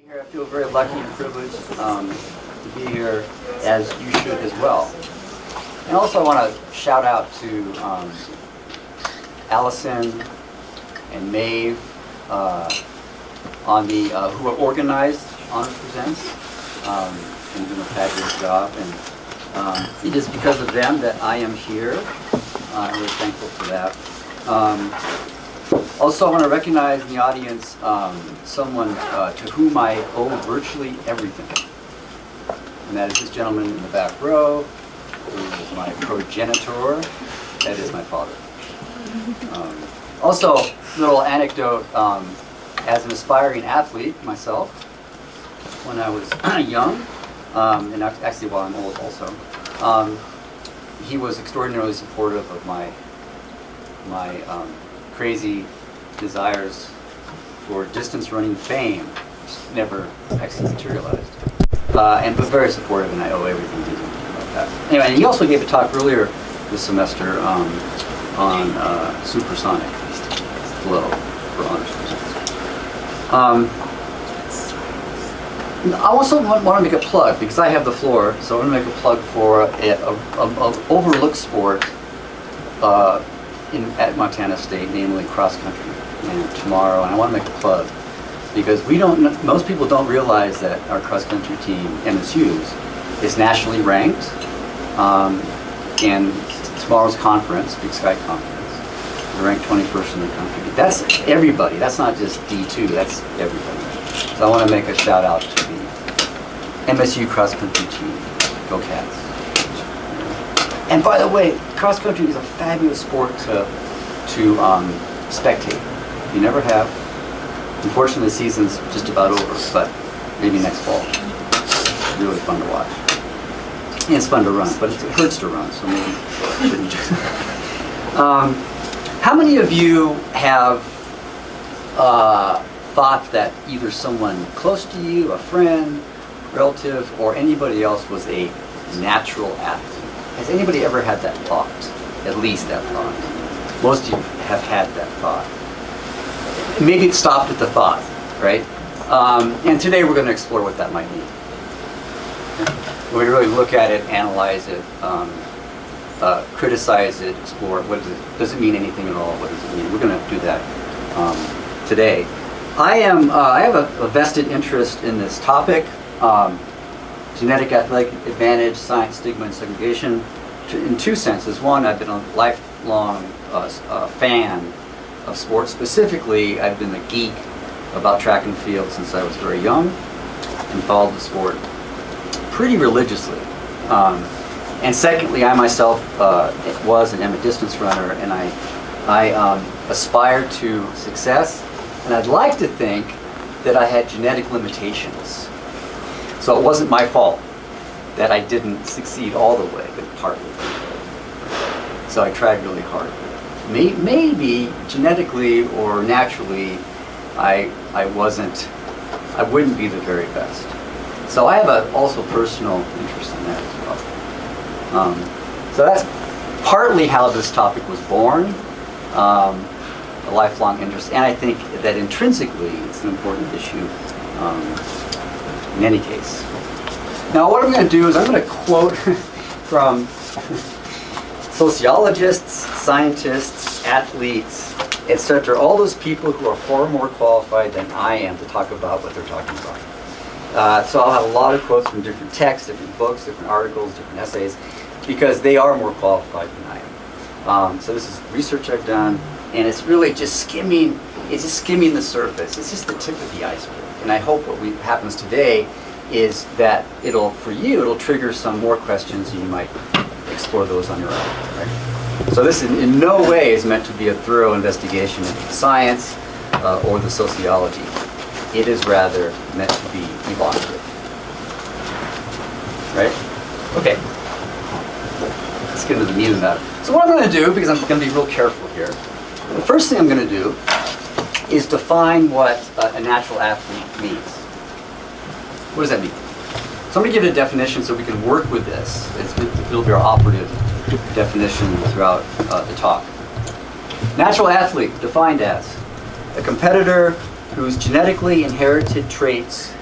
Here, I feel very lucky and privileged to be here, as you should as well. And also I want to shout out to Allison and Maeve on the who have organized Honors Presents and doing a fabulous job. And it is because of them that I am here. I'm really thankful for that. Also, I want to recognize in the audience someone to whom I owe virtually everything. And that is this gentleman in the back row, who is my progenitor. That is my father. Also, little anecdote, as an aspiring athlete myself, when I was young, and actually while I'm old also, he was extraordinarily supportive of my crazy desires for distance running fame, which never actually materialized. But very supportive, and I owe everything to him about that. Anyway, and he also gave a talk earlier this semester on supersonic flow for honors presents. I also want to make a plug, because I have the floor, so I'm going to make a plug for an overlooked sport at Montana State, namely cross country, and tomorrow. And I want to make a plug because most people don't realize that our cross country team, MSU's, is nationally ranked. And tomorrow's conference, Big Sky Conference, they're ranked 21st in the country. That's everybody. That's not just D2. That's everybody. So I want to make a shout out to the MSU cross country team. Go Cats! And by the way, cross country is a fabulous sport to spectate. You never have. Unfortunately, the season's just about over, but maybe next fall. It's really fun to watch. And it's fun to run, but it hurts to run, so maybe you shouldn't do that. How many of you have thought that either someone close to you, a friend, relative, or anybody else was a natural athlete? Has anybody ever had that thought? At least that thought. Most of you have had that thought. Maybe it stopped at the thought, right? And today we're going to explore what that might mean. We really look at it, analyze it, criticize it, explore it. What does it mean anything at all? What does it mean? We're going to do that today. I have a vested interest in this topic. Genetic athletic advantage, science, stigma, and segregation, in two senses. One, I've been a lifelong fan of sports. Specifically, I've been a geek about track and field since I was very young and followed the sport pretty religiously. And secondly, I myself was and am a distance runner, and I aspire to success, and I'd like to think that I had genetic limitations. So it wasn't my fault that I didn't succeed all the way, but partly. So I tried really hard. Maybe genetically or naturally, I wouldn't be the very best. So I have also personal interest in that as well. So that's partly how this topic was born, a lifelong interest, and I think that intrinsically it's an important issue. In any case. Now what I'm going to do is I'm going to quote from sociologists, scientists, athletes, etc., all those people who are far more qualified than I am to talk about what they're talking about. So I'll have a lot of quotes from different texts, different books, different articles, different essays, because they are more qualified than I am. So this is research I've done, and it's really just skimming the surface. It's just the tip of the iceberg. And I hope what happens today is that it'll trigger some more questions, and you might explore those on your own. Right? So this in no way is meant to be a thorough investigation into the science or the sociology. It is rather meant to be evocative. Right? Okay. Let's get into the meat of that. So what I'm going to do, because I'm going to be real careful here, the first thing I'm going to do is define what a natural athlete means. What does that mean? So I'm going to give it a definition so we can work with this. It'll be our operative definition throughout the talk. Natural athlete, defined as a competitor whose genetically inherited traits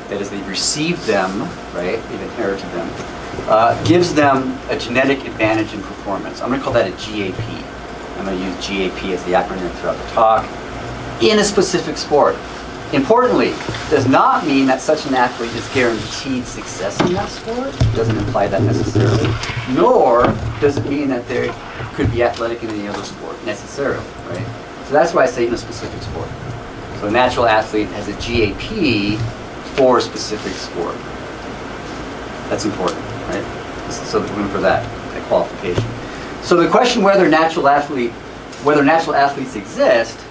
that is, they've received them, right? They've inherited them, gives them a genetic advantage in performance. I'm going to call that a GAP. I'm going to use GAP as the acronym throughout the talk, in a specific sport. Importantly, does not mean that such an athlete is guaranteed success in that sport. It doesn't imply that necessarily. Nor does it mean that they could be athletic in any other sport necessarily, right? So that's why I say in a specific sport. So a natural athlete has a GAP for a specific sport. That's important, right? So that for that qualification. So the question whether natural athletes exist,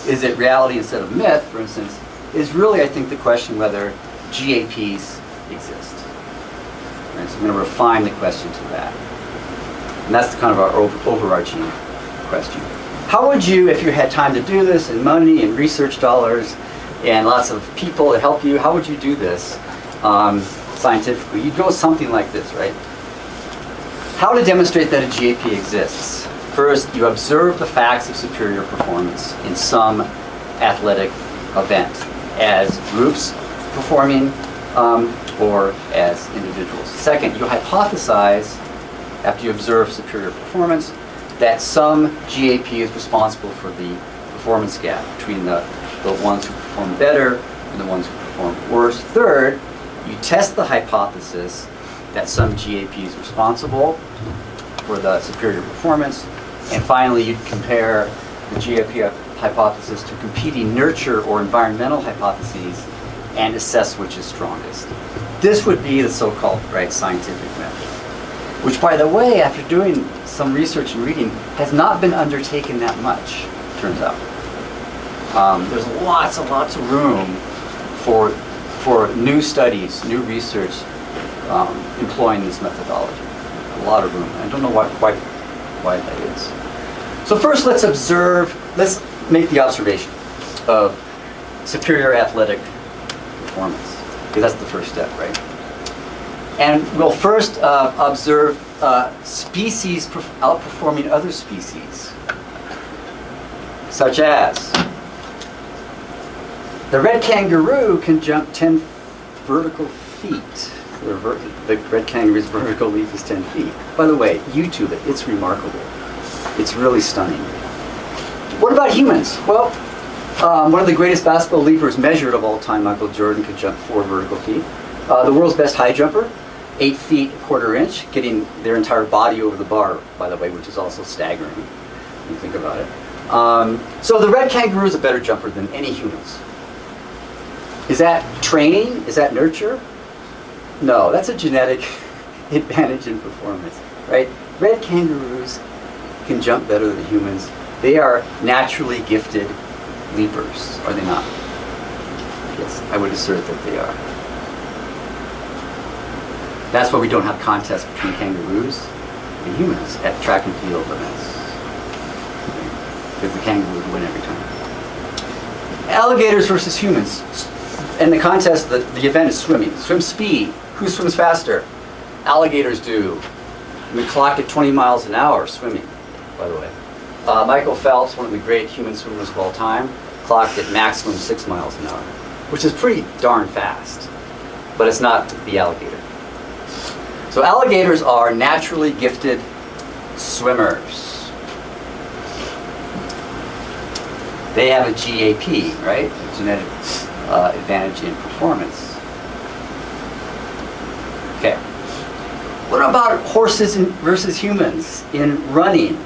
is it reality instead of myth, for instance, is really, I think, the question whether GAPs exist. Right? So I'm going to refine the question to that. And that's kind of our overarching question. How would you, if you had time to do this, and money, and research dollars, and lots of people to help you, how would you do this scientifically? You'd go something like this, right? How to demonstrate that a GAP exists. First, you observe the facts of superior performance in some athletic event as groups performing or as individuals. Second, you hypothesize, after you observe superior performance, that some GAP is responsible for the performance gap between the ones who perform better and the ones who perform worse. Third, you test the hypothesis that some GAP is responsible for the superior performance. And finally, you compare the GAP hypothesis to competing nurture or environmental hypotheses and assess which is strongest. This would be the so-called scientific method, which, by the way, after doing some research and reading, has not been undertaken that much, turns out. There's lots and lots of room for new studies, new research employing this methodology. A lot of room. I don't know quite why that is. So first, let's make the observation of superior athletic performance, because that's the first step, right? And we'll first observe species outperforming other species, such as the red kangaroo can jump 10 vertical feet. The red kangaroo's vertical leap is 10 feet. By the way, YouTube it. It's remarkable. It's really stunning. What about humans? Well, one of the greatest basketball leapers measured of all time, Michael Jordan, could jump 4 vertical feet. The world's best high jumper, 8 feet, 1/4 inch, getting their entire body over the bar, by the way, which is also staggering when you think about it. So the red kangaroo is a better jumper than any humans. Is that training? Is that nurture? No, that's a genetic advantage in performance, right? Red kangaroos can jump better than humans. They are naturally gifted leapers, are they not? Yes, I would assert that they are. That's why we don't have contests between kangaroos and humans at track and field events. Because the kangaroos win every time. Alligators versus humans. In the contest, the event is swimming. Swim speed. Who swims faster? Alligators do. We clock at 20 miles an hour swimming, by the way. Michael Phelps, one of the great human swimmers of all time, clocked at maximum 6 miles an hour, which is pretty darn fast. But it's not the alligator. So alligators are naturally gifted swimmers. They have a GAP, right? A genetic advantage in performance. Okay. What about horses versus humans in running?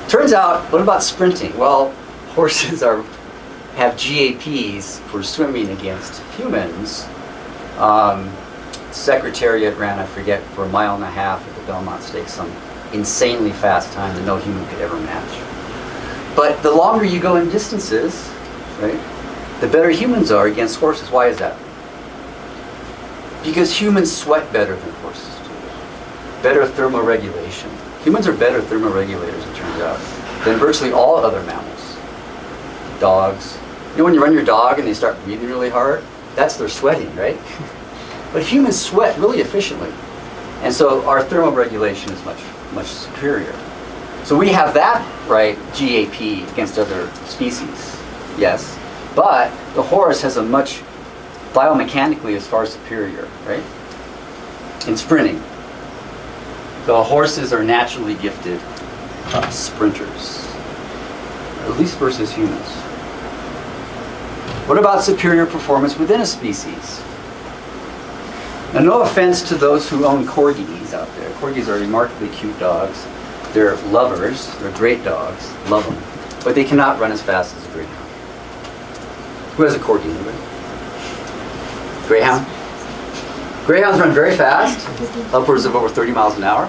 Turns out, what about sprinting? Well, horses have GAPs for swimming against humans. Secretariat ran, I forget, for 1.5 miles at the Belmont Stakes, some insanely fast time that no human could ever match. But the longer you go in distances, right, the better humans are against horses. Why is that? Because humans sweat better than horses do. Better thermoregulation. Humans are better thermoregulators, it turns out, than virtually all other mammals. Dogs. You know when you run your dog and they start breathing really hard? That's their sweating, right? But humans sweat really efficiently. And so our thermoregulation is much, much superior. So we have that, right, GAP against other species, yes. But the horse has a much biomechanically is far superior, right? In sprinting. The horses are naturally gifted sprinters, at least versus humans. What about superior performance within a species? Now, no offense to those who own corgis out there. Corgis are remarkably cute dogs. They're lovers. They're great dogs. Love them. But they cannot run as fast as a greyhound. Who has a corgi? Anybody? Greyhound? Greyhounds run very fast, upwards of over 30 miles an hour.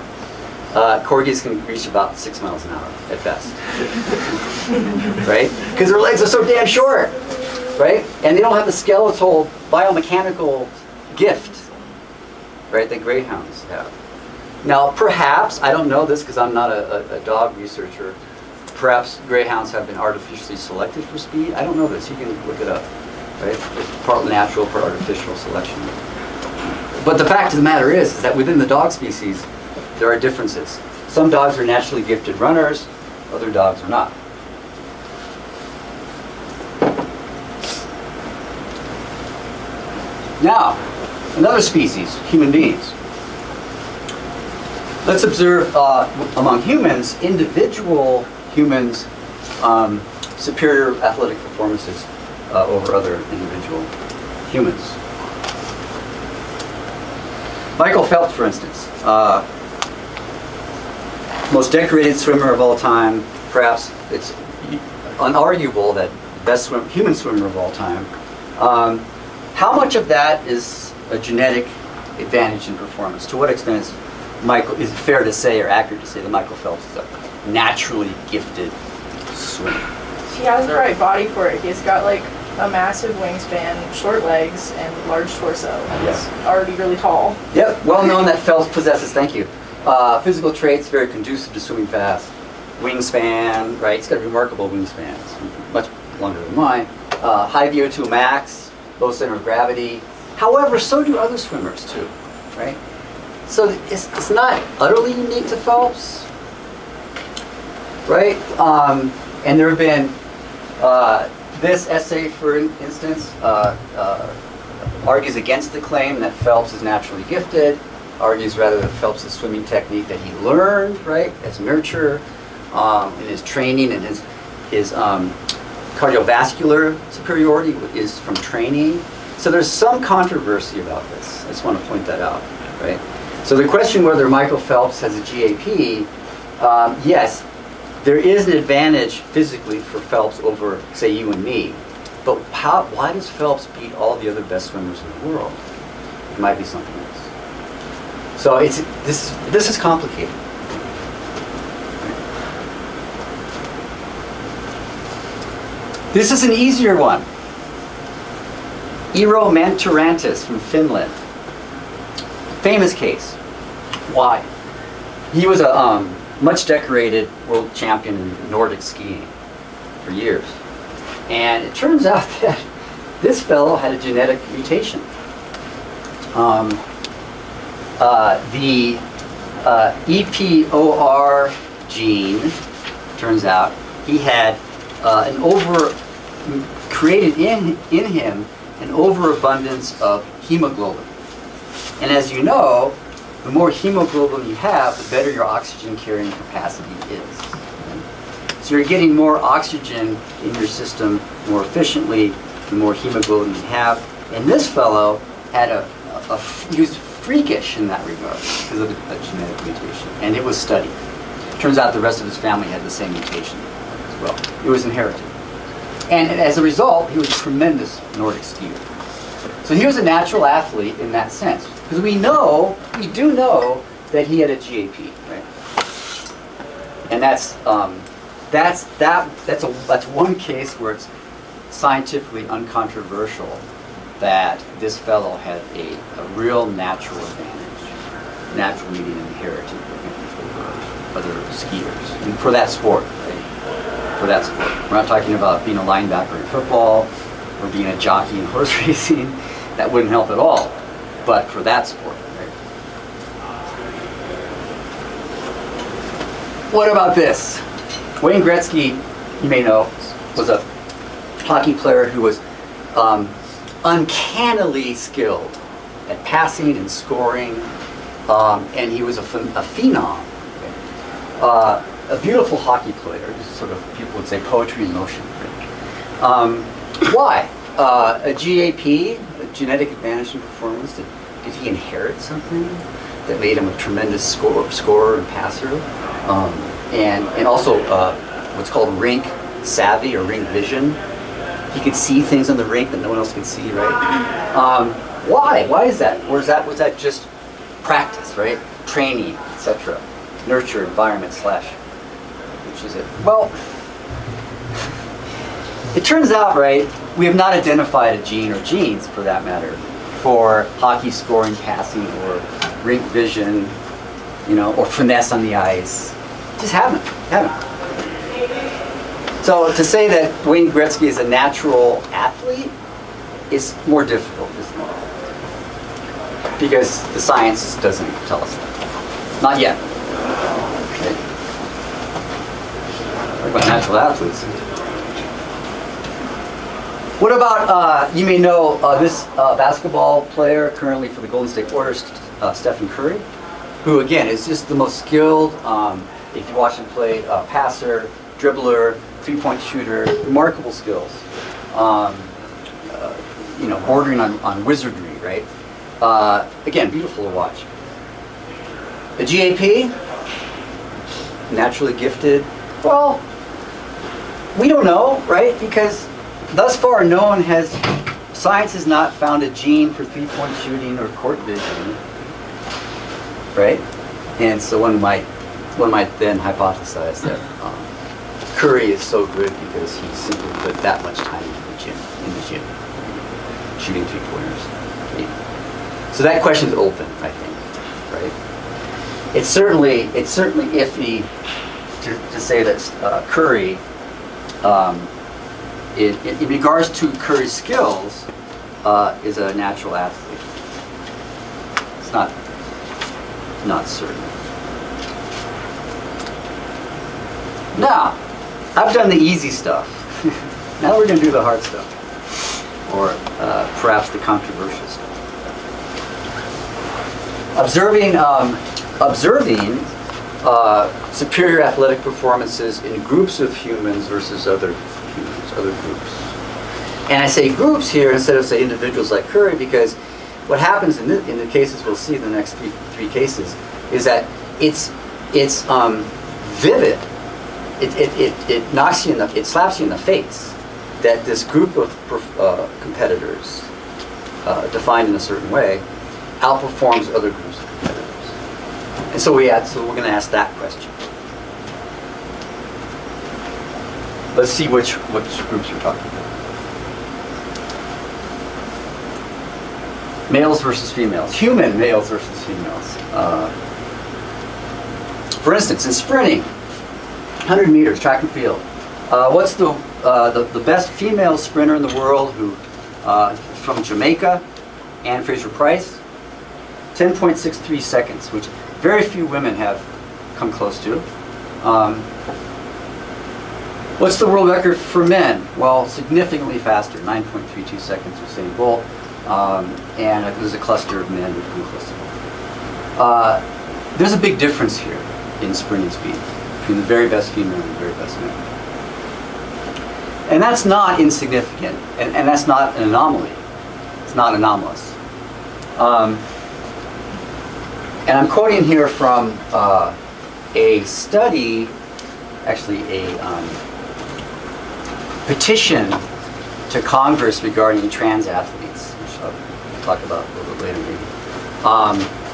Corgis can reach about 6 miles an hour at best. Right? Because their legs are so damn short. Right? And they don't have the skeletal biomechanical gift, right, that greyhounds have. Now, perhaps, I don't know this because I'm not a dog researcher, perhaps greyhounds have been artificially selected for speed. I don't know this. You can look it up. Right? Part natural, part artificial selection. But the fact of the matter is that within the dog species, there are differences. Some dogs are naturally gifted runners, other dogs are not. Now, another species, human beings. Let's observe among humans, individual humans' superior athletic performances over other individual humans. Michael Phelps, for instance, most decorated swimmer of all time. Perhaps it's unarguable that best human swimmer of all time. How much of that is a genetic advantage in performance? To what extent is it fair to say or accurate to say that Michael Phelps is a naturally gifted swimmer? He has the right body for it. He's got like a massive wingspan, short legs, and large torso. And he's already really tall. Yep, well known that Phelps possesses, thank you, physical traits very conducive to swimming fast. Wingspan, right? He's got a remarkable wingspan. It's much longer than mine. High VO2 max. Low center of gravity. However, so do other swimmers too, right? So it's not utterly unique to Phelps, right? And there have been, this essay, for instance, argues against the claim that Phelps is naturally gifted, argues rather that Phelps' swimming technique that he learned, right, as nurture, in his training and his cardiovascular superiority is from training. So there's some controversy about this. I just want to point that out, right? So the question whether Michael Phelps has a GAP, yes, there is an advantage physically for Phelps over, say, you and me. But why does Phelps beat all the other best swimmers in the world? It might be something else. So this is complicated. This is an easier one. Eero Mantarantis from Finland. Famous case. Why? He was a much decorated world champion in Nordic skiing for years. And it turns out that this fellow had a genetic mutation. The EPOR gene, turns out, he had created in him an overabundance of hemoglobin. And as you know, the more hemoglobin you have, the better your oxygen carrying capacity is. So you're getting more oxygen in your system more efficiently, the more hemoglobin you have. And this fellow had he was freakish in that regard because of a genetic mutation. And it was studied. Turns out the rest of his family had the same mutation as well. It was inherited. And as a result, he was a tremendous Nordic skier. So he was a natural athlete in that sense. Because we do know that he had a GAP, right? And that's one case where it's scientifically uncontroversial that this fellow had a real natural advantage, natural meaning inherited over other skiers, and for that sport, right? For that sport. We're not talking about being a linebacker in football or being a jockey in horse racing. That wouldn't help at all. But for that sport, right? What about this? Wayne Gretzky, you may know, was a hockey player who was uncannily skilled at passing and scoring, and he was a phenom. A beautiful hockey player, just sort of, people would say poetry in motion. Why? A GAP, a genetic advantage in performance. Did he inherit something that made him a tremendous scorer and passer? And also what's called rink savvy or rink vision. He could see things on the rink that no one else could see, right? Why? Why is that? Or was that just practice, right? Training, etc. Nurture, environment, slash, which is it? Well, it turns out, right, we have not identified a gene or genes, for that matter, for hockey scoring, passing, or rink vision, or finesse on the ice. Just haven't. So to say that Wayne Gretzky is a natural athlete is more difficult, isn't it? Because the science doesn't tell us that. Not yet. Okay. What about natural athletes? What about, you may know this basketball player currently for the Golden State Warriors, Stephen Curry, who again is just the most skilled, if you watch him play, passer, dribbler, three-point shooter, remarkable skills. Bordering on wizardry, right? Again, beautiful to watch. The GAP, naturally gifted. Well, we don't know, right? Because thus far, science has not found a gene for three-point shooting or court vision, right? And so one might then hypothesize that Curry is so good because he simply put that much time in the gym, shooting three-pointers. Okay. So that question's open, I think, right? It's certainly iffy to say that Curry, in regards to Curry's skills, is a natural athlete. It's not certain. Now, I've done the easy stuff. Now we're going to do the hard stuff, or perhaps the controversial stuff. Observing superior athletic performances in groups of humans versus other groups. And I say groups here instead of say individuals like Curry, because what happens in the cases we'll see in the next three cases is that it's vivid. It knocks you it slaps you in the face that this group of competitors, defined in a certain way, outperforms other groups of competitors. And so we're going to ask that question. Let's see which groups we're talking about. Males versus females. Human males versus females. For instance, in sprinting, 100 meters, track and field. What's the best female sprinter in the world who from Jamaica, Anne Fraser-Price? 10.63 seconds, which very few women have come close to. What's the world record for men? Well, significantly faster, 9.32 seconds for Usain Bolt. And there's a cluster of men who've come close to it. There's a big difference here in sprinting speed between the very best female and the very best male. And that's not insignificant, and that's not an anomaly. It's not anomalous. And I'm quoting here from a study, actually a petition to Congress regarding trans athletes, which I'll talk about a little bit later maybe,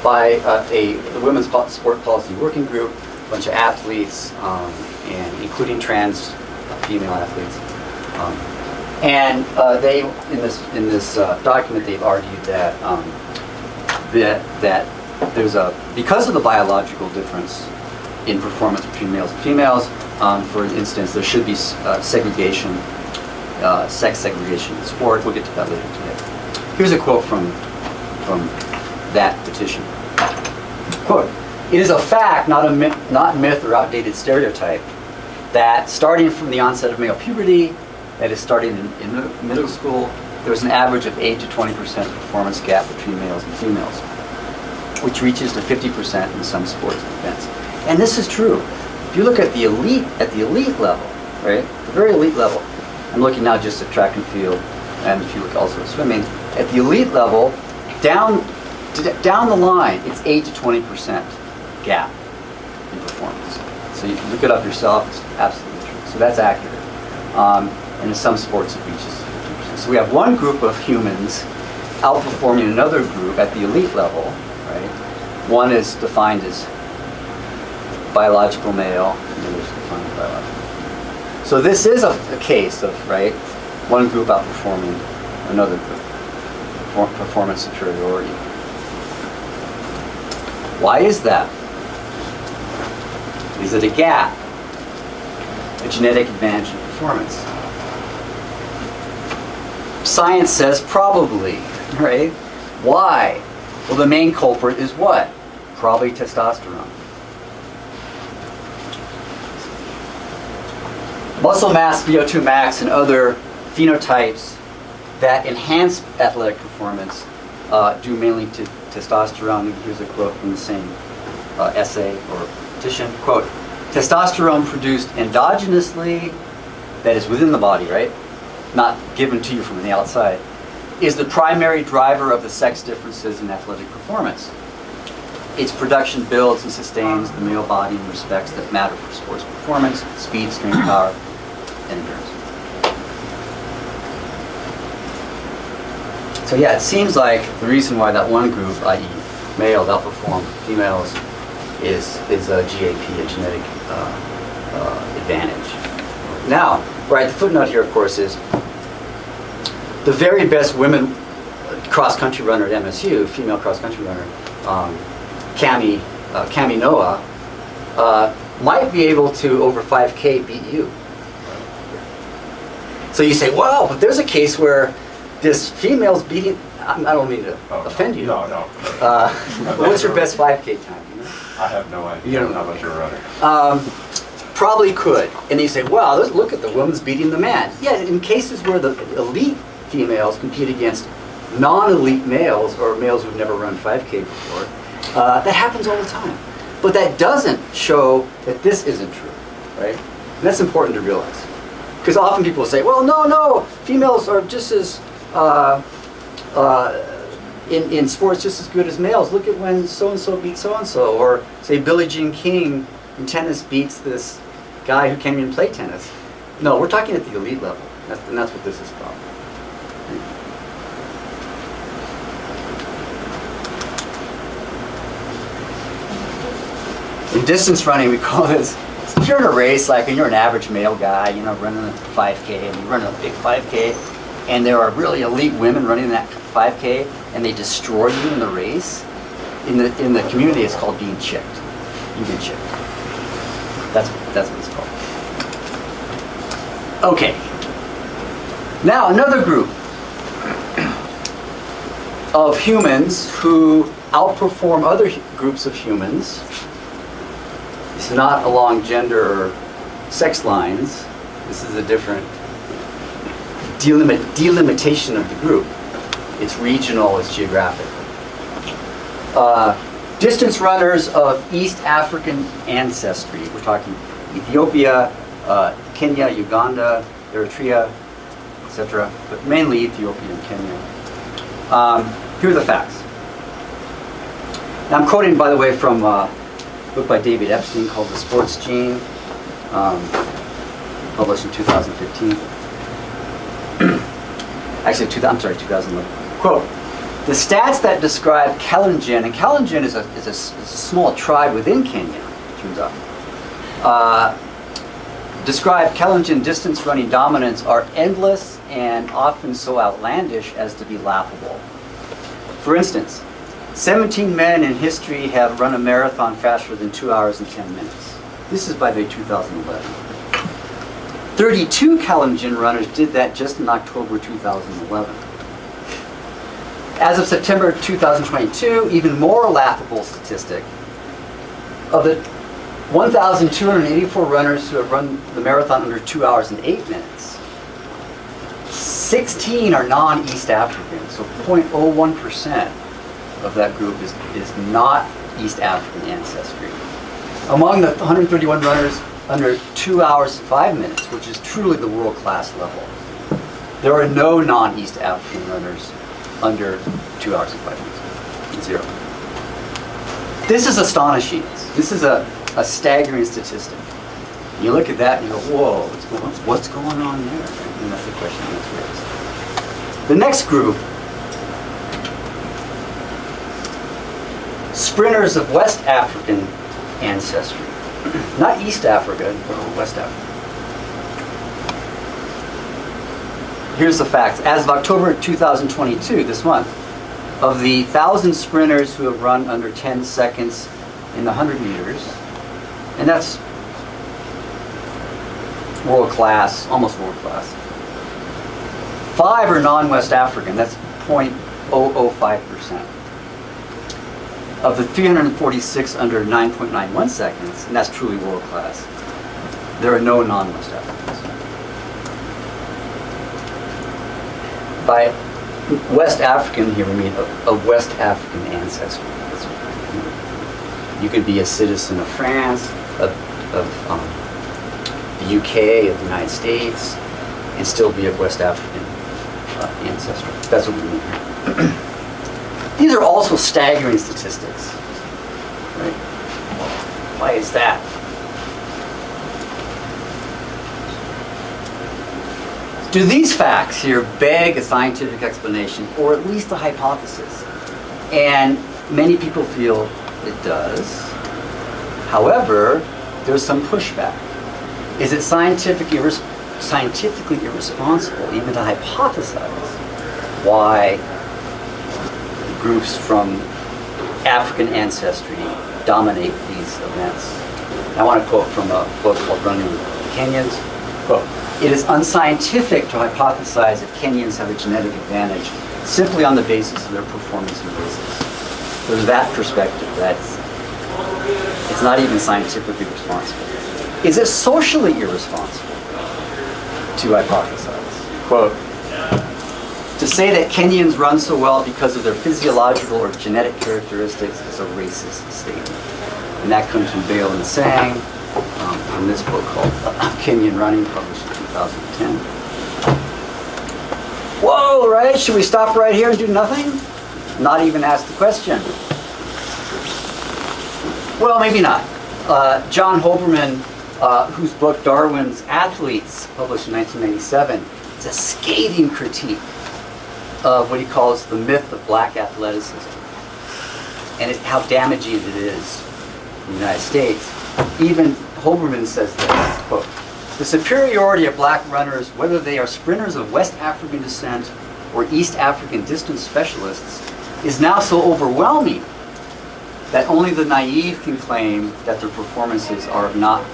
by the Women's Sport Policy Working Group, a bunch of athletes, and including trans female athletes. And they, in this document, they've argued that that there's because of the biological difference in performance between males and females. For instance, there should be segregation, sex segregation in sport. We'll get to that later today. Here's a quote from that petition. Quote: "It is a fact, not myth or outdated stereotype, that starting from the onset of male puberty, that is starting in middle school, there was an average of 8 to 20% performance gap between males and females, which reaches to 50% in some sports events. And this is true. If you look at the elite level, right, the very elite level, I'm looking now just at track and field, and if you look also at swimming, at the elite level, down the line, it's 8 to 20% gap in performance. So you can look it up yourself, it's absolutely true. So that's accurate. And in some sports it reaches 50%. So we have one group of humans outperforming another group at the elite level, right? One is defined as biological male, and the other is defined as biological. So this is a case of, right, one group outperforming another group, performance superiority. Why is that? Is it a gap? A genetic advantage in performance? Science says probably, right? Why? Well, the main culprit is what? Probably testosterone. Muscle mass, VO2 max, and other phenotypes that enhance athletic performance due mainly to testosterone. Here's a quote from the same essay or petition. Quote, testosterone produced endogenously, that is within the body, right? Not given to you from the outside, is the primary driver of the sex differences in athletic performance. Its production builds and sustains the male body in respects that matter for sports performance, speed, strength, power, and endurance. So yeah, it seems like the reason why that one group, i.e. males, outperform females is a GAP, a genetic advantage. Now, right, the footnote here, of course, is the very best women cross-country runner at MSU, female cross-country runner, Cami Noah, might be able to, over 5K, beat you. So you say, well, but there's a case where this female's beating, I don't mean to offend you. No. What's your best 5K time? You know? I have no idea. You don't I'm not a runner. Probably could. And you say, well, let's look at the woman's beating the man. Yeah, in cases where the elite females compete against non-elite males or males who've never run 5K before, that happens all the time. But that doesn't show that this isn't true, right? And that's important to realize. Because often people say, well, no, females are just as, in sports, just as good as males. Look at when so-and-so beat so-and-so. Or say Billie Jean King in tennis beats this guy who can't even play tennis. No, we're talking at the elite level. And that's what this is about. In distance running, we call this, if you're in a race, like, and you're an average male guy, you know, running a 5K, and you run a big 5K, and there are really elite women running that 5K, and they destroy you in the race, in the community, it's called being chipped. You've been chipped. That's what it's called. Okay. Now, another group of humans who outperform other groups of humans. It's not along gender or sex lines. This is a different delimitation of the group. It's regional, it's geographic. Distance runners of East African ancestry. We're talking Ethiopia, Kenya, Uganda, Eritrea, etc. But mainly Ethiopia and Kenya. Here are the facts. Now I'm quoting, by the way, from a book by David Epstein called The Sports Gene, published in 2015. Actually, 2011. Quote, the stats that describe Kalenjin, and Kalenjin is a small tribe within Kenya, it turns out, describe Kalenjin distance running dominance are endless and often so outlandish as to be laughable. For instance, 17 men in history have run a marathon faster than 2 hours and 10 minutes. This is by the 2011. 32 Kalenjin runners did that just in October 2011. As of September 2022, even more laughable statistic, of the 1,284 runners who have run the marathon under 2 hours and 8 minutes, 16 are non-East African, so 0.01% of that group is not East African ancestry. Among the 131 runners under 2 hours and 5 minutes, which is truly the world-class level, there are no non-East African runners under 2 hours and 5 minutes. 0. This is astonishing. This is a staggering statistic. You look at that and you go, whoa, what's going on there? And that's the question that's raised. The next group, sprinters of West African ancestry. Not East Africa, but West Africa. Here's the facts. As of October 2022, this month, of the 1,000 sprinters who have run under 10 seconds in the 100 meters, and that's world class, almost world class. 5 are non-West African, that's 0.005%. Of the 346 under 9.91 seconds, and that's truly world class, there are no non-West Africans. By West African here we mean a West African ancestry. You could be a citizen of France, of the UK, of the United States, and still be of West African ancestry. That's what we mean here. These are also staggering statistics. Right? Why is that? Do these facts here beg a scientific explanation, or at least a hypothesis? And many people feel it does. However, there's some pushback. Is it scientifically irresponsible even to hypothesize why groups from African ancestry dominate these events? I want to quote from a book called Running with Kenyans. Quote, "It is unscientific to hypothesize that Kenyans have a genetic advantage simply on the basis of their performance in races." There's that perspective. It's not even scientifically responsible. Is it socially irresponsible to hypothesize? Quote, "To say that Kenyans run so well because of their physiological or genetic characteristics is a racist statement." And that comes from Bale and Sang, from this book called Kenyan Running, published in 2010. Whoa, right? Should we stop right here and do nothing? Not even ask the question? Well, maybe not. John Hoberman, whose book Darwin's Athletes, published in 1997, is a scathing critique of what he calls the myth of black athleticism and how damaging it is in the United States. Even Hoberman says this, quote, "The superiority of black runners, whether they are sprinters of West African descent or East African distance specialists, is now so overwhelming that only the naive can claim that their performances are of not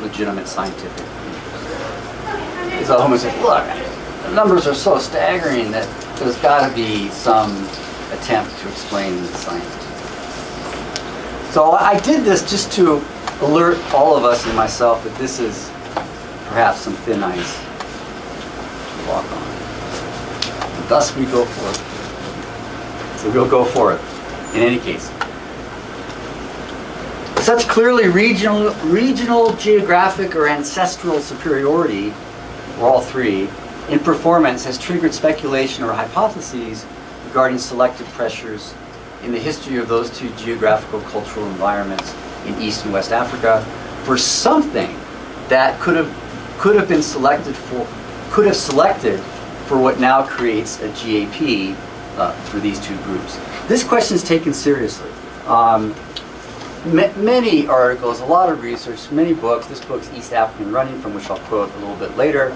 legitimate scientific interest." So Hoberman says, look, the numbers are so staggering that there's got to be some attempt to explain the science. So I did this just to alert all of us and myself that this is perhaps some thin ice to walk on. And thus we go forth. So we'll go forth in any case. Such clearly regional, geographic, or ancestral superiority, or all three, in performance has triggered speculation or hypotheses regarding selective pressures in the history of those two geographical cultural environments in East and West Africa for something that could have selected for what now creates a GAP for these two groups. This question is taken seriously. Many articles, a lot of research, many books. This book's East African Running, from which I'll quote a little bit later,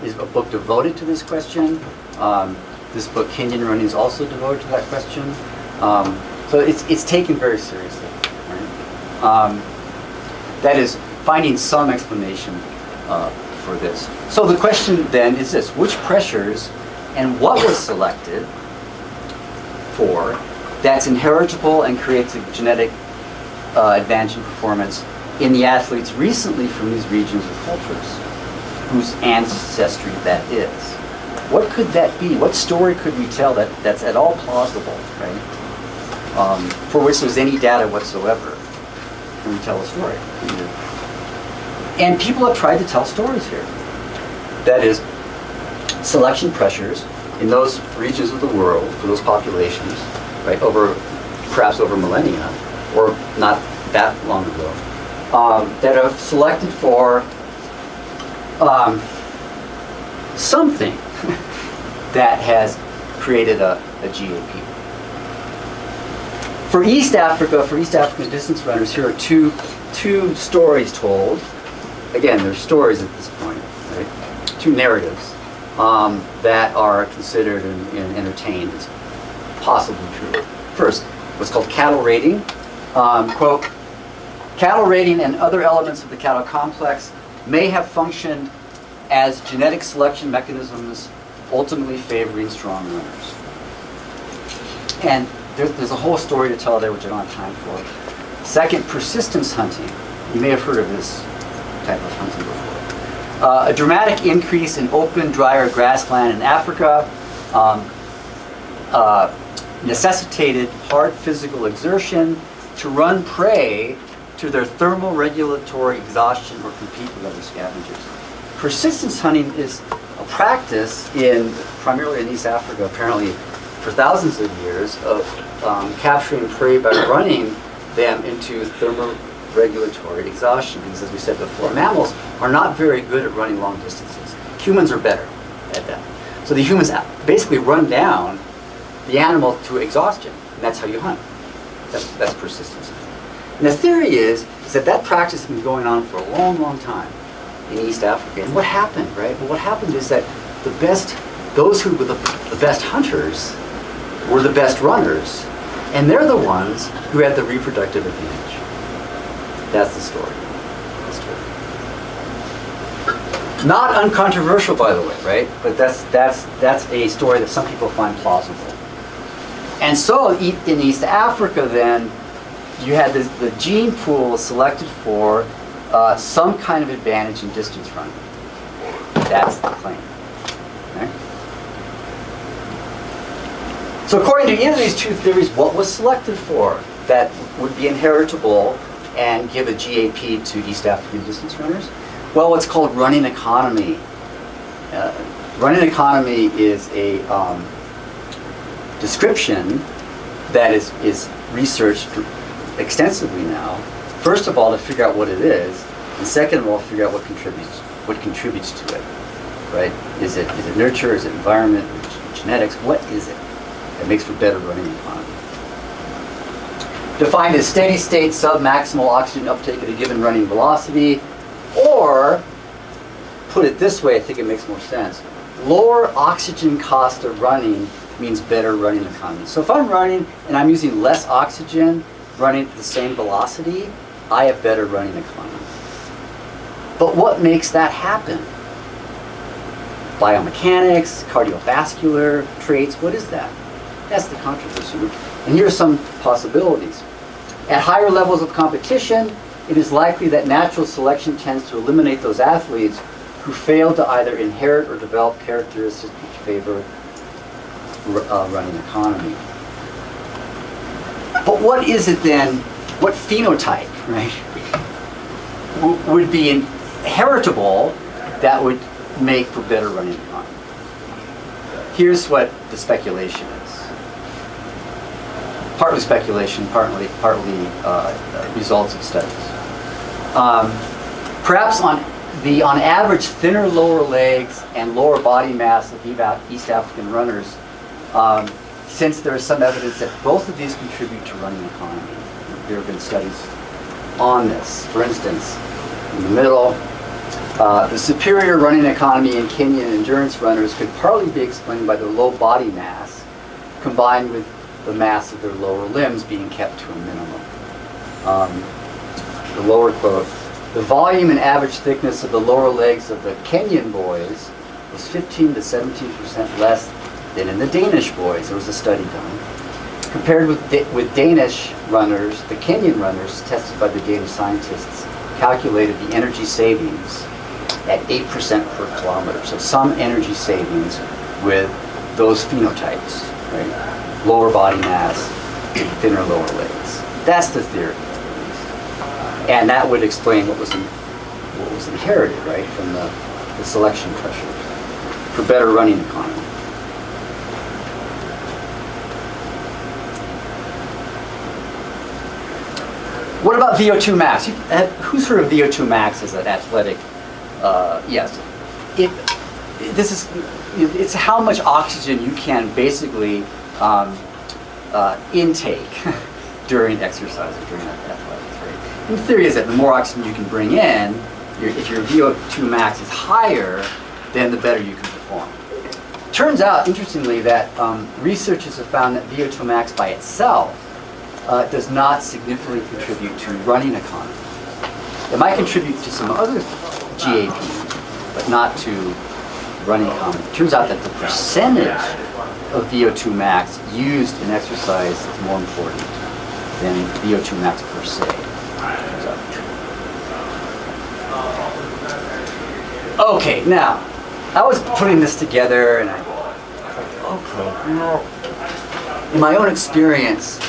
is a book devoted to this question. This book, Kenyan Running, is also devoted to that question. So it's taken very seriously. Right? That is, finding some explanation for this. So the question then is this: which pressures and what was selected for that's inheritable and creates a genetic advantage in performance in the athletes recently from these regions or cultures, whose ancestry that is? What could that be? What story could we tell that's at all plausible, right? For which there's any data whatsoever. Can we tell a story? And people have tried to tell stories here. That is, selection pressures in those regions of the world, for those populations, right, perhaps over millennia, or not that long ago, that have selected for something that has created a GAP. For East African distance runners, here are two stories told. Again, they're stories at this point, right? Two narratives that are considered and entertained as possibly true. First, what's called cattle raiding. Quote, cattle raiding and other elements of the cattle complex may have functioned as genetic selection mechanisms ultimately favoring strong runners. And there's a whole story to tell there which I don't have time for. Second, persistence hunting. You may have heard of this type of hunting before. A dramatic increase in open, drier grassland in Africa necessitated hard physical exertion to run prey to their thermal regulatory exhaustion or compete with other scavengers. Persistence hunting is a practice primarily in East Africa, apparently for thousands of years, of capturing prey by running them into thermal regulatory exhaustion. Because as we said before, mammals are not very good at running long distances. Humans are better at that. So the humans basically run down the animal to exhaustion, and that's how you hunt. That's persistence. And the theory is that practice has been going on for a long, long time in East Africa. And what happened, right? Well, what happened is that those who were the best hunters were the best runners, and they're the ones who had the reproductive advantage. That's the story. Not uncontroversial, by the way, right? But that's a story that some people find plausible. And so in East Africa, then, you had the gene pool selected for some kind of advantage in distance running. That's the claim. Okay? So according to either of these two theories, what was selected for that would be inheritable and give a GAP to East African distance runners? Well, what's called running economy. Running economy is a description that is researched extensively now. First of all, to figure out what it is, and second of all, figure out what contributes to it. Right? Is it nurture? Is it environment? Genetics? What is it that makes for better running economy? Defined as steady state sub-maximal oxygen uptake at a given running velocity, or put it this way, I think it makes more sense. Lower oxygen cost of running means better running economy. So if I'm running and I'm using less oxygen, running at the same velocity, I have better running economy. But what makes that happen? Biomechanics, cardiovascular traits, what is that? That's the controversy. And here are some possibilities. At higher levels of competition, it is likely that natural selection tends to eliminate those athletes who fail to either inherit or develop characteristics which favor running economy. But what is it then, what phenotype, right, would be inheritable that would make for better running economy? Here's what the speculation is. Partly speculation, partly results of studies. Perhaps on average thinner lower legs and lower body mass of East African runners, since there is some evidence that both of these contribute to running economy. There have been studies on this. For instance, in the middle, the superior running economy in Kenyan endurance runners could partly be explained by their low body mass, combined with the mass of their lower limbs being kept to a minimum. The lower quote, the volume and average thickness of the lower legs of the Kenyan boys was 15 to 17% less than in the Danish boys. There was a study done. Compared with Danish runners, the Kenyan runners tested by the Danish scientists calculated the energy savings at 8% per kilometer. So some energy savings with those phenotypes, right? Lower body mass, thinner lower legs. That's the theory. And that would explain what was inherited, right, from the selection pressures for better running economy. What about VO2 max? Who's heard of VO2 max as an athletic? Yes. It's how much oxygen you can basically intake during exercise or during athletics. Right? And the theory is that the more oxygen you can bring in, if your VO2 max is higher, then the better you can perform. Turns out, interestingly, that researchers have found that VO2 max by itself does not significantly contribute to running economy. It might contribute to some other GAP, but not to running economy. It turns out that the percentage of VO2 max used in exercise is more important than VO2 max per se. Turns out. Okay, now, I was putting this together and I thought, okay, in my own experience,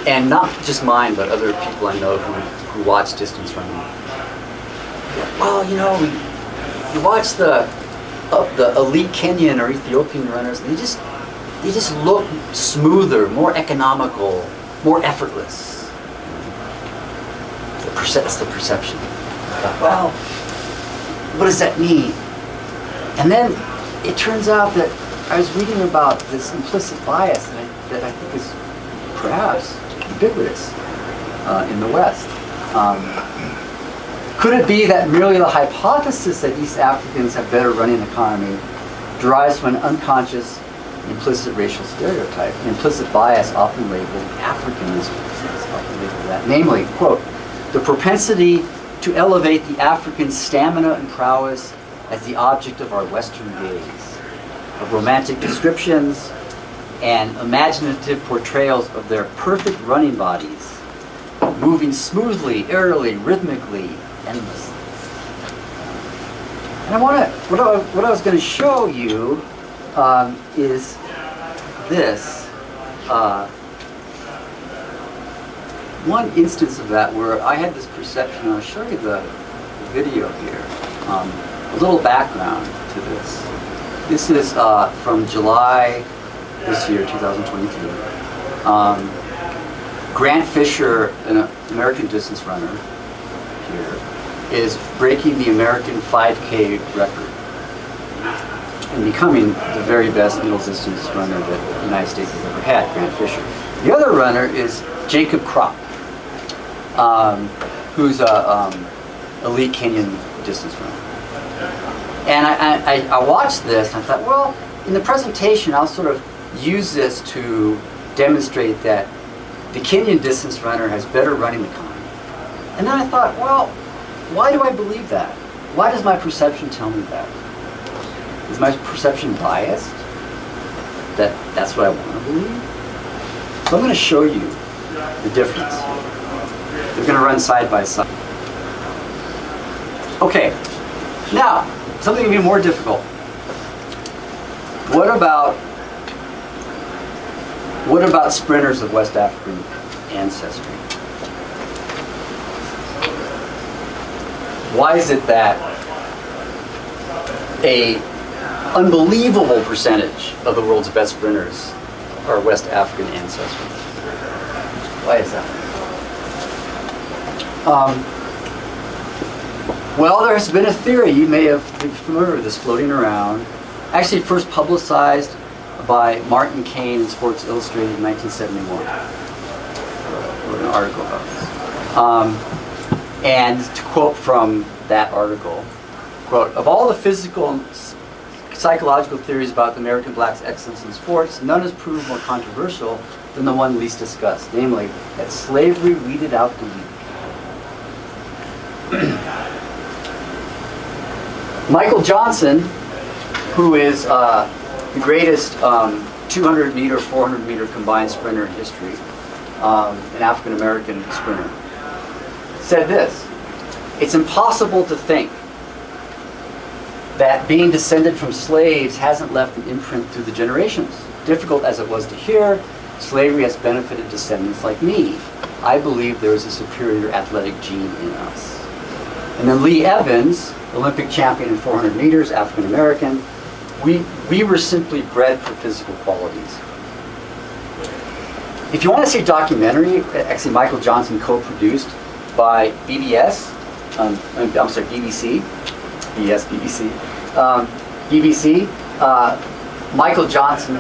and not just mine, but other people I know who watch distance running. Well, you watch the elite Kenyan or Ethiopian runners, and they just look smoother, more economical, more effortless. It's the perception. Well, what does that mean? And then it turns out that I was reading about this implicit bias that I think is perhaps ubiquitous in the West. Could it be that merely the hypothesis that East Africans have better running economy derives from an unconscious implicit racial stereotype, an implicit bias often labeled Africanism, namely, quote, the propensity to elevate the African stamina and prowess as the object of our Western gaze, of romantic descriptions and imaginative portrayals of their perfect running bodies, moving smoothly, airily, rhythmically, endlessly. And what I was going to show you is this. One instance of that where I had this perception, and I'll show you the video here. A little background to this. This is from July this year, 2023. Grant Fisher, an American distance runner here, is breaking the American 5K record and becoming the very best middle distance runner that the United States has ever had, Grant Fisher. The other runner is Jacob Kropp, who's a elite Kenyan distance runner. And I watched this and I thought, well, in the presentation I'll sort of use this to demonstrate that the Kenyan distance runner has better running economy. And then I thought, well, why do I believe that? Why does my perception tell me that? Is my perception biased? That's what I want to believe? So I'm going to show you the difference. They're going to run side by side. Okay, now, something even more difficult. What about sprinters of West African ancestry? Why is it that a unbelievable percentage of the world's best sprinters are West African ancestry? Why is that? Well, there has been a theory, you may have been familiar with this, floating around, actually first publicized by Martin Kane in Sports Illustrated in 1971. Wrote an article about this. And to quote from that article, quote, of all the physical and psychological theories about the American blacks' excellence in sports, none has proved more controversial than the one least discussed, namely that slavery weeded out the weak. Michael Johnson, who is the greatest 200 meter, 400 meter combined sprinter in history, an African American sprinter, said this: it's impossible to think that being descended from slaves hasn't left an imprint through the generations. Difficult as it was to hear, slavery has benefited descendants like me. I believe there is a superior athletic gene in us. And then Lee Evans, Olympic champion in 400 meters, African American, we were simply bred for physical qualities. If you want to see a documentary, actually Michael Johnson co-produced by BBC, Michael Johnson,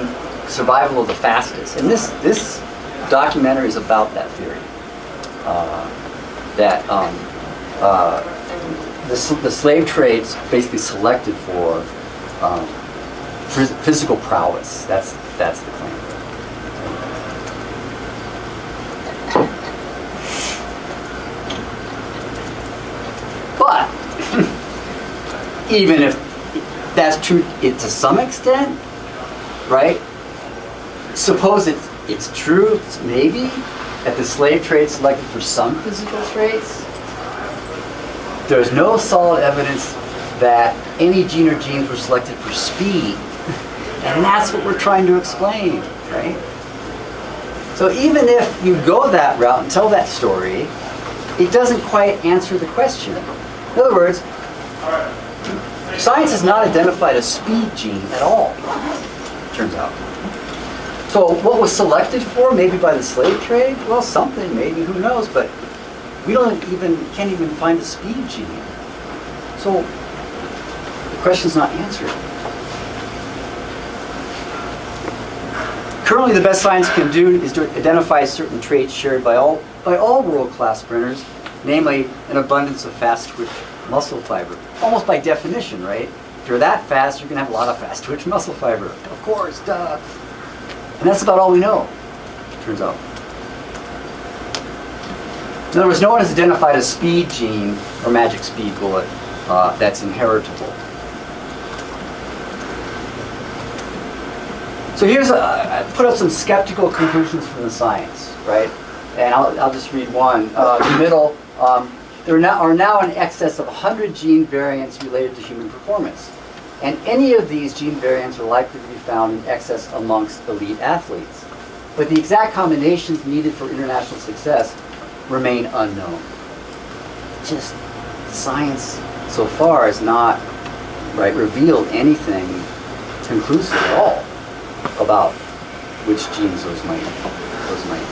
Survival of the Fastest. And this documentary is about that theory. The slave trades basically selected for physical prowess. That's the claim. But even if that's true to some extent, right? Suppose it's true, maybe, that the slave trade selected for some physical traits. There's no solid evidence that any gene or genes were selected for speed. And that's what we're trying to explain, right? So even if you go that route and tell that story, it doesn't quite answer the question. In other words, science has not identified a speed gene at all, turns out. So what was selected for, maybe by the slave trade? Well, something, maybe, who knows, but we can't even find a speed gene. So the question's not answered. Currently, the best science can do is to identify certain traits shared by all world-class sprinters, namely an abundance of fast-twitch muscle fiber. Almost by definition, right? If you're that fast, you're going to have a lot of fast-twitch muscle fiber. Of course, duh. And that's about all we know, turns out. In other words, no one has identified a speed gene or magic speed bullet that's inheritable. So I put up some skeptical conclusions from the science, right? And I'll just read one. In the middle, there are now in excess of 100 gene variants related to human performance. And any of these gene variants are likely to be found in excess amongst elite athletes. But the exact combinations needed for international success remain unknown. Just science so far has not revealed anything conclusive at all about which genes those might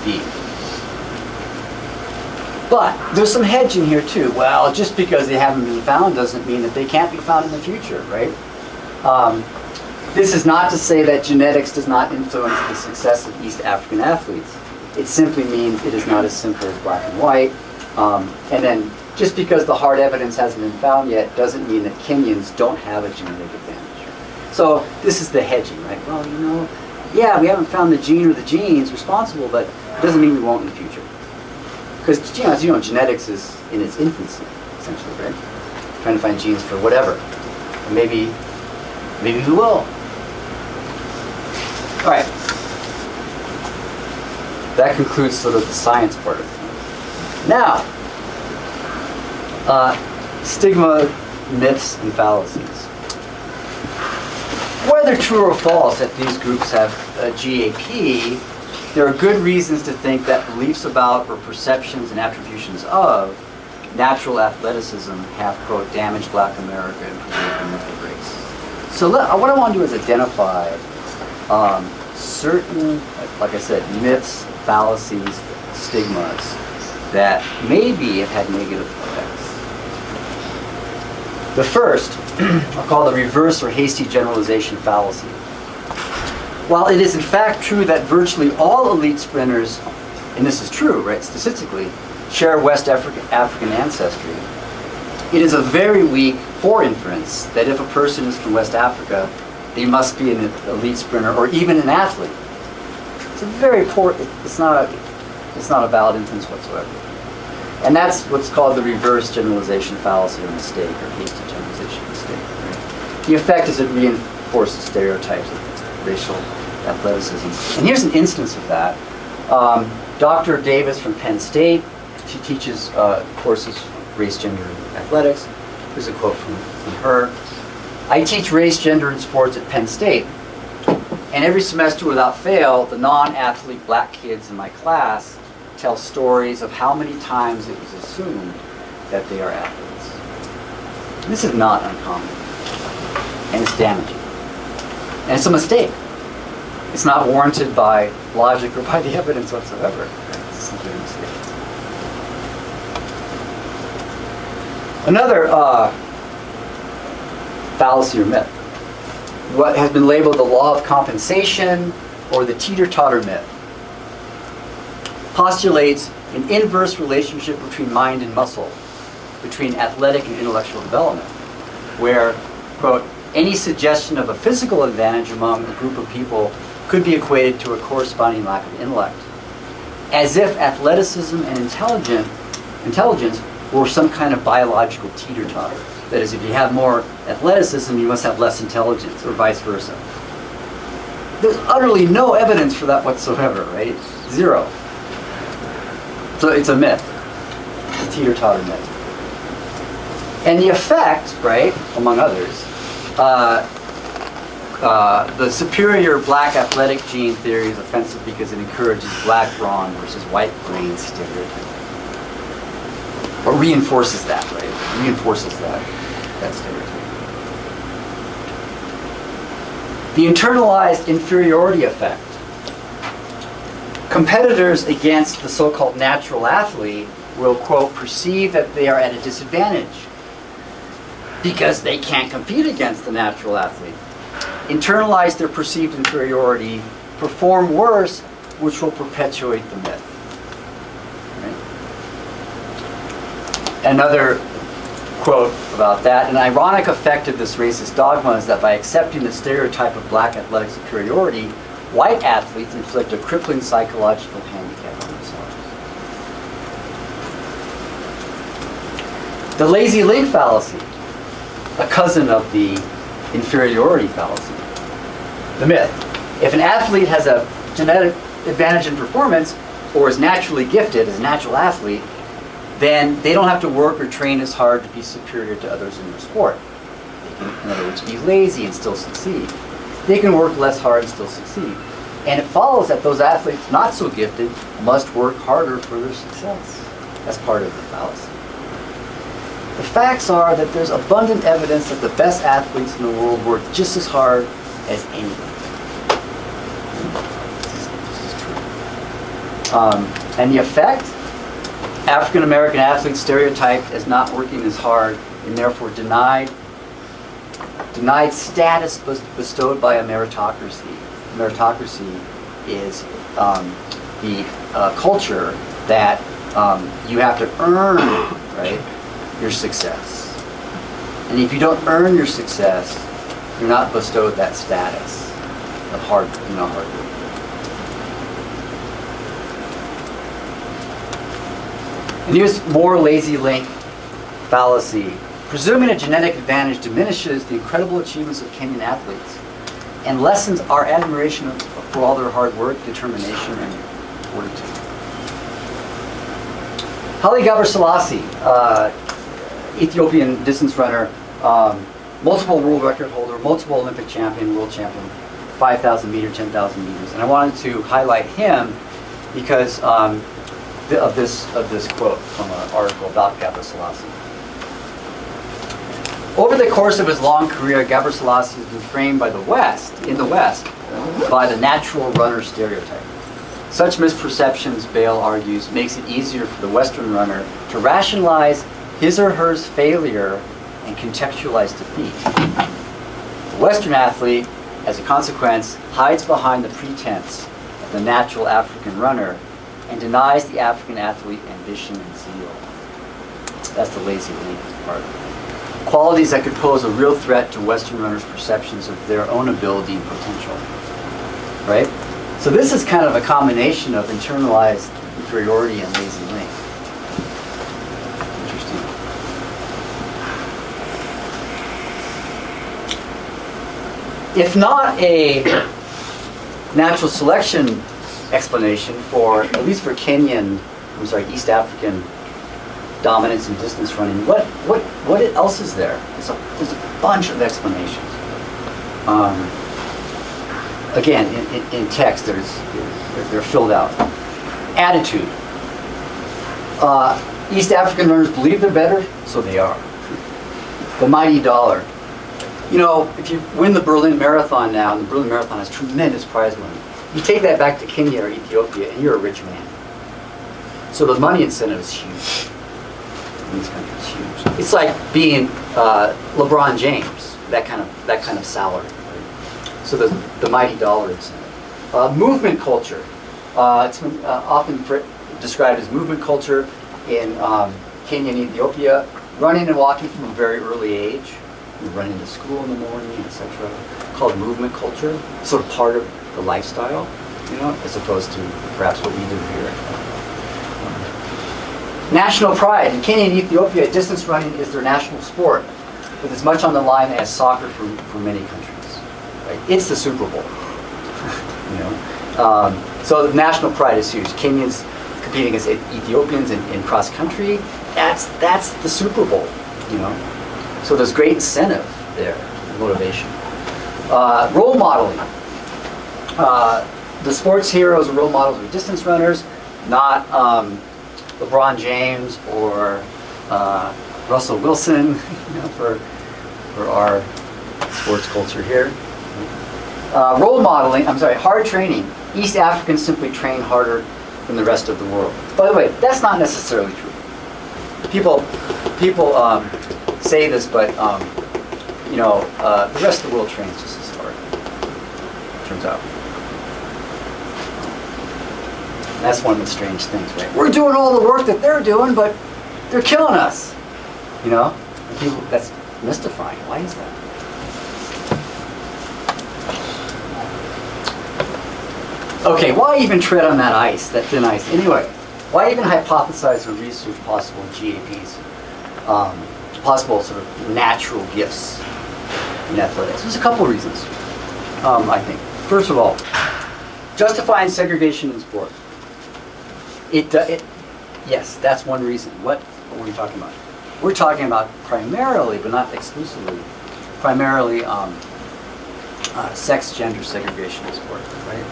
be. But there's some hedging here too. Well, just because they haven't been found doesn't mean that they can't be found in the future, right? This is not to say that genetics does not influence the success of East African athletes. It simply means it is not as simple as black and white. And then just because the hard evidence hasn't been found yet doesn't mean that Kenyans don't have a genetic advantage. So this is the hedging, right? Well, yeah, we haven't found the gene or the genes responsible, but it doesn't mean we won't in the future. Because, as you know, genetics is in its infancy, essentially, right? Trying to find genes for whatever. And maybe we will. All right. That concludes sort of the science part of it. Now, stigma, myths, and fallacies. Whether true or false that these groups have a GAP, there are good reasons to think that beliefs about or perceptions and attributions of natural athleticism have, quote, damaged black America and preserved the myth of race. So what I want to do is identify certain, like I said, myths, fallacies, stigmas that maybe have had negative effects. The first, I'll call the reverse or hasty generalization fallacy. While it is in fact true that virtually all elite sprinters, and this is true, right, statistically, share West African ancestry, it is a very weak inference that if a person is from West Africa, they must be an elite sprinter or even an athlete. It's a very poor, it's not a valid inference whatsoever. And that's what's called the reverse generalization fallacy or mistake, or hasty generalization mistake. Right? The effect is it reinforces stereotypes of racial athleticism. And here's an instance of that. Dr. Davis from Penn State, she teaches courses race, gender, and athletics. Here's a quote from her. I teach race, gender, and sports at Penn State. And every semester without fail, the non-athlete black kids in my class tell stories of how many times it was assumed that they are athletes. This is not uncommon. And it's damaging. And it's a mistake. It's not warranted by logic or by the evidence whatsoever. It's simply a mistake. Another fallacy or myth, what has been labeled the law of compensation or the teeter-totter myth, postulates an inverse relationship between mind and muscle, between athletic and intellectual development, where, quote, any suggestion of a physical advantage among a group of people could be equated to a corresponding lack of intellect, as if athleticism and intelligence were some kind of biological teeter-totter. That is, if you have more athleticism, you must have less intelligence, or vice versa. There's utterly no evidence for that whatsoever, right? Zero. So it's a myth. It's a teeter-totter myth. And the effect, right, among others, the superior black athletic gene theory is offensive because it encourages black brawn versus white brain stereotype. Or reinforces that, right? Reinforces that stereotype. The internalized inferiority effect. Competitors against the so-called natural athlete will, quote, perceive that they are at a disadvantage because they can't compete against the natural athlete. Internalize their perceived inferiority, perform worse, which will perpetuate the myth. Right? Another quote about that, an ironic effect of this racist dogma is that by accepting the stereotype of black athletic superiority, white athletes inflict a crippling psychological handicap on themselves. The lazy link fallacy, a cousin of the inferiority fallacy. The myth. If an athlete has a genetic advantage in performance or is naturally gifted as a natural athlete, then they don't have to work or train as hard to be superior to others in their sport. They can, in other words, be lazy and still succeed. They can work less hard and still succeed. And it follows that those athletes not so gifted must work harder for their success. That's part of the fallacy. The facts are that there's abundant evidence that the best athletes in the world work just as hard as anybody. This is true. And the effect? African American athletes stereotyped as not working as hard and therefore denied status bestowed by a meritocracy. Meritocracy is the culture that you have to earn, right, your success. And if you don't earn your success, you're not bestowed that status of hard work. And here's more lazy link fallacy. Presuming a genetic advantage diminishes the incredible achievements of Kenyan athletes and lessens our admiration for all their hard work, determination, and fortitude. Haile Gebrselassie, Ethiopian distance runner, multiple world record holder, multiple Olympic champion, world champion, 5,000 meters, 10,000 meters. And I wanted to highlight him because of this quote from an article about Gebrselassie. Over the course of his long career, Gebrselassie has been framed by the West, by the natural runner stereotype. Such misperceptions, Bale argues, makes it easier for the Western runner to rationalize his or her failure and contextualize defeat. The Western athlete, as a consequence, hides behind the pretense of the natural African runner and denies the African athlete ambition and zeal. That's the lazy link part. Qualities that could pose a real threat to Western runners' perceptions of their own ability and potential. Right? So this is kind of a combination of internalized inferiority and lazy link. Interesting. If not a natural selection explanation for, at least for East African dominance in distance running. What else is there? There's a bunch of explanations. Again, in text, they're filled out. Attitude. East African runners believe they're better, so they are. The mighty dollar. You know, if you win the Berlin Marathon now, and the Berlin Marathon has tremendous prize money, you take that back to Kenya or Ethiopia, and you're a rich man. So the money incentive is huge. In these countries, huge. It's like being LeBron James, that kind of salary. Right? So the mighty dollar incentive. Movement culture. It's often described as movement culture in Kenya and Ethiopia. Running and walking from a very early age. You're running to school in the morning, etc. Called movement culture. Sort of part of the lifestyle, you know, as opposed to perhaps what we do here. National pride. In Kenya and Ethiopia, distance running is their national sport, with as much on the line as soccer for many countries. Right? It's the Super Bowl. You know, so the national pride is huge. Kenyans competing against Ethiopians in cross country. That's the Super Bowl. You know, so there's great incentive there, motivation. Role modeling. The sports heroes and role models are distance runners, not LeBron James or Russell Wilson, you know, for our sports culture here. Hard training. East Africans simply train harder than the rest of the world. By the way, that's not necessarily true. People say this, but you know, the rest of the world trains just as hard. Turns out. And that's one of the strange things, right? We're doing all the work that they're doing, but they're killing us. You know? And people, that's mystifying. Why is that? Okay, why even tread on that ice, that thin ice? Anyway, why even hypothesize or research possible GAPs, possible sort of natural gifts in athletics? There's a couple of reasons, I think. First of all, justifying segregation in sport. Yes, that's one reason. What are we talking about? We're talking about primarily, but not exclusively, primarily sex, gender segregation in sport, right?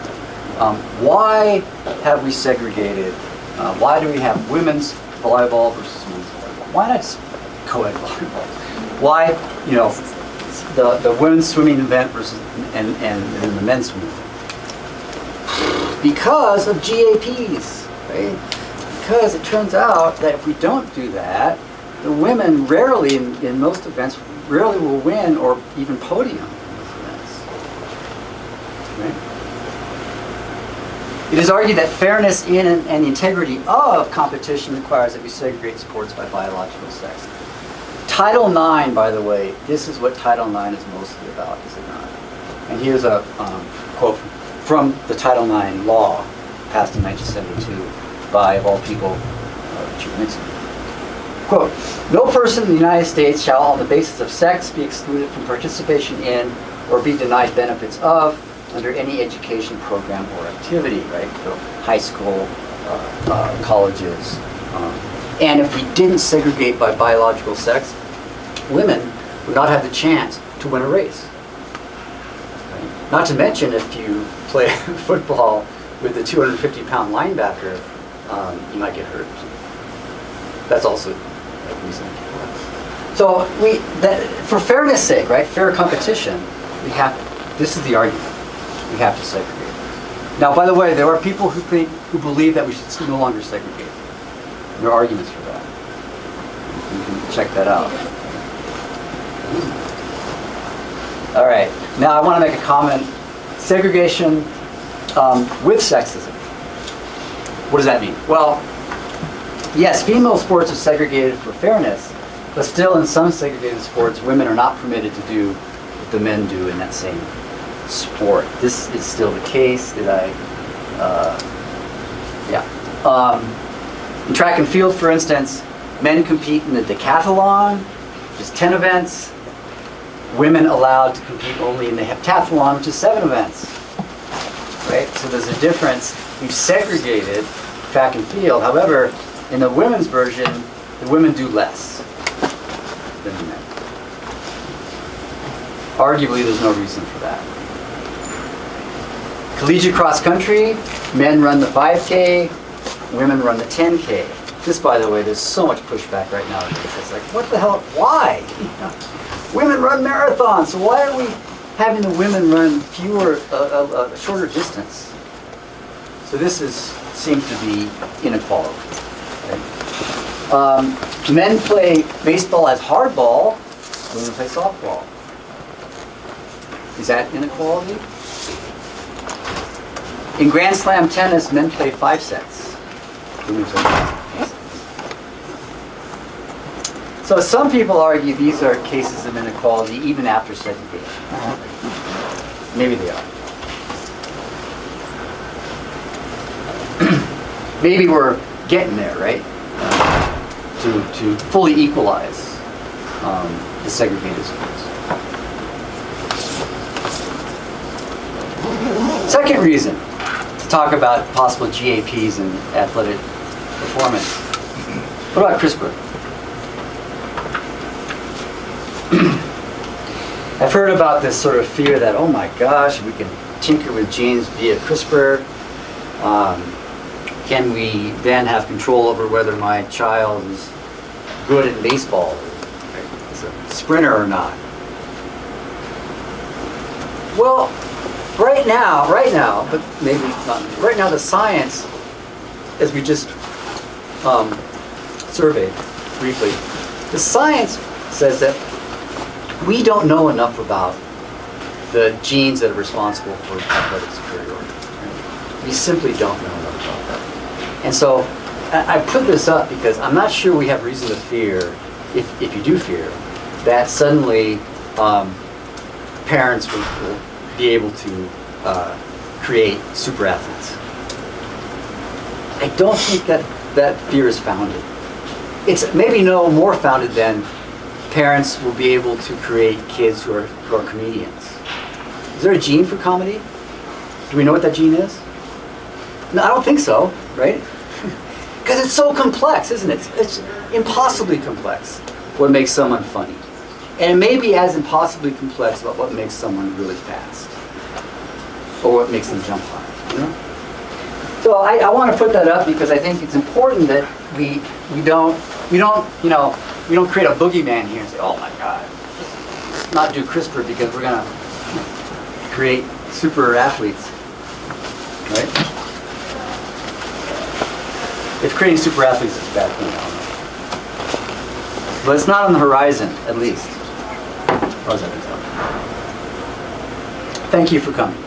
Why have we segregated? Why do we have women's volleyball versus men's volleyball? Why not just co-ed volleyball? Why, you know, the women's swimming event versus and the men's swimming event? Because of GAPs. Right? Because it turns out that if we don't do that, the women rarely, in most events, rarely will win or even podium in those events. Right? It is argued that fairness in and the integrity of competition requires that we segregate sports by biological sex. Title IX, by the way, this is what Title IX is mostly about, is it not? And here's a quote from the Title IX law, passed in 1972 by, of all people, Richard Nixon. Quote, no person in the United States shall on the basis of sex be excluded from participation in or be denied benefits of under any education program or activity, right? So high school, colleges. And if we didn't segregate by biological sex, women would not have the chance to win a race. Right? Not to mention if you play football with a 250-pound linebacker, you might get hurt. That's also a reason. So for fairness' sake, right, fair competition, this is the argument. We have to segregate. Now, by the way, there are people who believe that we should no longer segregate. There are arguments for that. You can check that out. All right. Now, I want to make a comment. Segregation with sexism. What does that mean? Well, yes, female sports are segregated for fairness, but still in some segregated sports, women are not permitted to do what the men do in that same sport. This is still the case. In track and field, for instance, men compete in the decathlon, which is 10 events. Women allowed to compete only in the heptathlon, which is 7 events. Right? So there's a difference. We've segregated track and field. However, in the women's version, the women do less than the men. Arguably, there's no reason for that. Collegiate cross country, men run the 5K, women run the 10K. This, by the way, there's so much pushback right now. It's like, what the hell? Why? Women run marathons, so why are we having the women run a shorter distance? So this seems to be inequality. Right? Men play baseball as hardball, women play softball. Is that inequality? In Grand Slam tennis, men play 5 sets. Women play 5 sets. So some people argue these are cases of inequality even after segregation. Maybe they are. Maybe we're getting there, right? To fully equalize the segregated schools. Second reason to talk about possible GAPs in athletic performance. What about CRISPR? I've heard about this sort of fear that, oh my gosh, we can tinker with genes via CRISPR. Can we then have control over whether my child is good at baseball, or is a sprinter or not? Well, right now, but maybe not. Right now, the science, as we just surveyed briefly, the science says that we don't know enough about the genes that are responsible for athletic superiority. Right? We simply don't know enough about that. And so I put this up because I'm not sure we have reason to fear, if you do fear, that suddenly parents will be able to create super athletes. I don't think that fear is founded. It's maybe no more founded than parents will be able to create kids who are comedians. Is there a gene for comedy? Do we know what that gene is? No, I don't think so, right? Because it's so complex, isn't it? It's impossibly complex what makes someone funny. And it may be as impossibly complex about what makes someone really fast. Or what makes them jump high, you know? So I want to put that up because I think it's important that we don't create a boogeyman here and say, oh my God, let's not do CRISPR because we're going to create super athletes, right? If creating super athletes is a bad thing, I don't know. But it's not on the horizon, at least. As far as I can tell. Thank you for coming.